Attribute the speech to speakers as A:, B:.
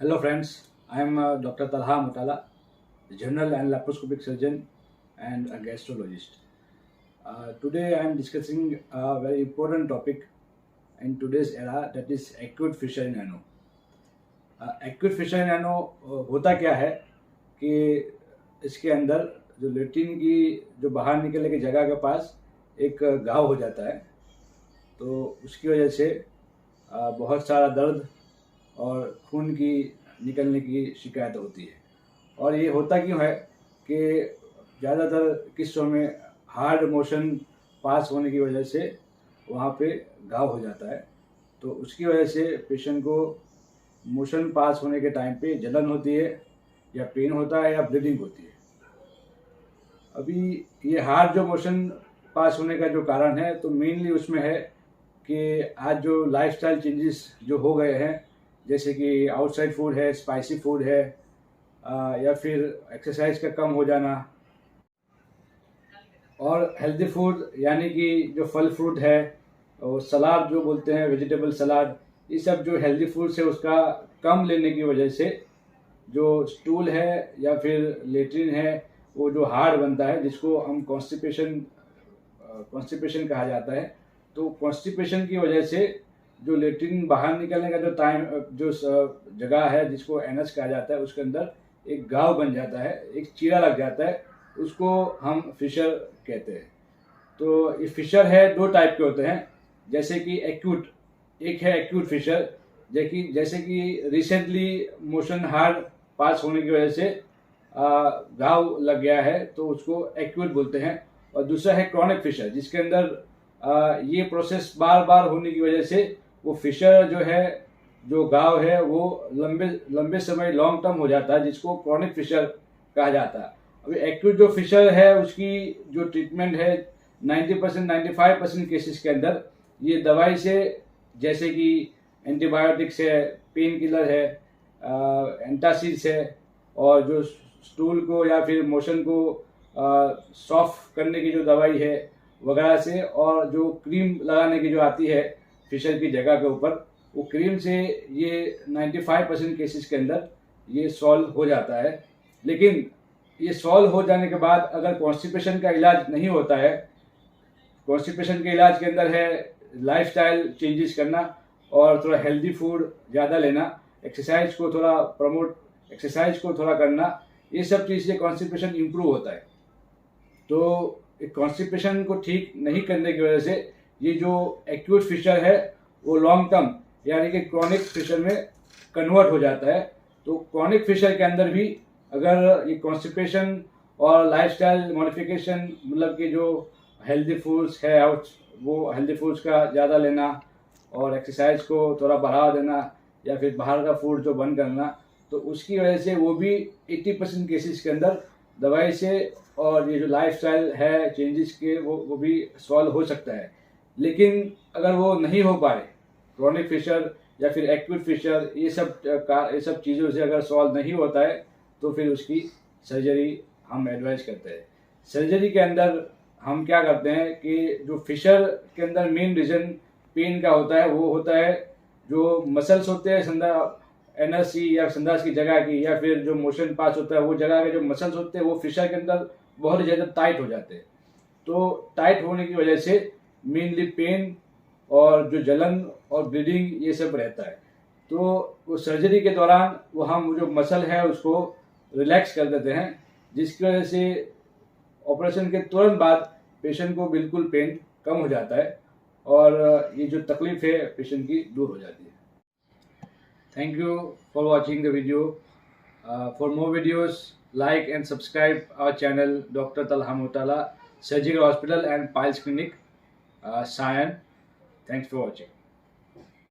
A: Hello friends, I am Dr. Talha Mutala, general and laparoscopic surgeon and a gastrologist. Today I am discussing a very important topic in today's era, that is acute fissure in ano. Acute fissure in ano होता क्या है कि इसके अंदर जो latrine की जो बाहर निकलने की जगह के पास एक घाव हो जाता है, तो उसकी वजह से बहुत सारा दर्द और खून की निकलने की शिकायत होती है। और ये होता क्यों है कि ज़्यादातर किस्सों में हार्ड मोशन पास होने की वजह से वहाँ पे घाव हो जाता है, तो उसकी वजह से पेशेंट को मोशन पास होने के टाइम पे जलन होती है या पेन होता है या ब्लीडिंग होती है। अभी ये हार्ड जो मोशन पास होने का जो कारण है, तो मेनली उसमें है कि आज जो लाइफस्टाइल चेंजेस जो हो गए हैं, जैसे कि आउटसाइड फूड है, स्पाइसी फूड है, या फिर एक्सरसाइज का कम हो जाना, और हेल्दी फूड यानी कि जो फल फ्रूट है और सलाद जो बोलते हैं, वेजिटेबल सलाद, ये सब जो हेल्दी फूड से उसका कम लेने की वजह से जो स्टूल है या फिर लेट्रिन है वो जो हार्ड बनता है, जिसको हम कॉन्स्टिपेशन कहा जाता है। तो कॉन्स्टिपेशन की वजह से जो लेट्रिन बाहर निकलने का जो टाइम जो जगह है, जिसको एनस कहा जाता है, उसके अंदर एक घाव बन जाता है, एक चीरा लग जाता है, उसको हम फिशर कहते हैं। तो ये फिशर है, दो टाइप के होते हैं, जैसे कि एक्यूट, एक है एक्यूट फिशर, जैसे कि रिसेंटली मोशन हार्ड पास होने की वजह से घाव लग गया है, तो उसको एक्यूट बोलते हैं। और दूसरा है क्रॉनिक फिशर, जिसके अंदर ये प्रोसेस बार बार होने की वजह से वो फिशर जो है, जो घाव है, वो लंबे समय लॉन्ग टर्म हो जाता है, जिसको क्रॉनिक फिशर कहा जाता है। अभी एक्यूट जो फिशर है, उसकी जो ट्रीटमेंट है 90% 95% केसेस के अंदर ये दवाई से, जैसे कि एंटीबायोटिक्स है, पेन किलर है, एंटासिड्स है, और जो स्टूल को या फिर मोशन को सॉफ्ट करने की जो दवाई है वगैरह से, और जो क्रीम लगाने की जो आती है फिशर की जगह के ऊपर, वो क्रीम से ये 95% केसेस के अंदर ये सॉल्व हो जाता है। लेकिन ये सॉल्व हो जाने के बाद अगर कॉन्स्टिपेशन का इलाज नहीं होता है, कॉन्स्टिपेशन के इलाज के अंदर है लाइफस्टाइल चेंजेस करना और थोड़ा हेल्दी फूड ज़्यादा लेना, एक्सरसाइज को थोड़ा करना, ये सब चीज़ से कॉन्स्टिपेशन इम्प्रूव होता है। तो कॉन्स्टिपेशन को ठीक नहीं करने की वजह से ये जो एक्यूट फिशर है वो लॉन्ग टर्म यानी कि क्रॉनिक फिशर में कन्वर्ट हो जाता है। तो क्रॉनिक फिशर के अंदर भी अगर ये कॉन्स्टिपेशन और लाइफस्टाइल मॉडिफिकेशन, मतलब कि जो हेल्दी फूड्स है वो हेल्दी फूड्स का ज़्यादा लेना और एक्सरसाइज को थोड़ा बढ़ावा देना, या फिर बाहर का फूड जो बंद करना, तो उसकी वजह से वो भी 80% केसेस के अंदर दवाई से और ये जो लाइफस्टाइल है चेंजेस के वो भी सॉल्व हो सकता है। लेकिन अगर वो नहीं हो पाए, क्रॉनिक फिशर या फिर एक्यूट फिशर, ये सब चीज़ों से अगर सॉल्व नहीं होता है, तो फिर उसकी सर्जरी हम एडवाइज करते हैं। सर्जरी के अंदर हम क्या करते हैं कि जो फिशर के अंदर मेन रीज़न पेन का होता है, वो होता है जो मसल्स होते हैं एनएससी या संडास की जगह की, या फिर जो मोशन पास होता है वो जगह के जो मसल्स होते हैं वो फिशर के अंदर बहुत ज़्यादा टाइट हो जाते हैं। तो टाइट होने की वजह से मेनली पेन और जो जलन और ब्लीडिंग ये सब रहता है। तो वो सर्जरी के दौरान वो हम जो मसल है उसको रिलैक्स कर देते हैं, जिसकी वजह से ऑपरेशन के तुरंत बाद पेशेंट को बिल्कुल पेन कम हो जाता है और ये जो तकलीफ है पेशेंट की दूर हो जाती है। Thank you for watching the video. For more videos, like and subscribe our channel Dr. Talha Mutala Surgical Hospital and Piles Clinic, Sion. Thanks for watching.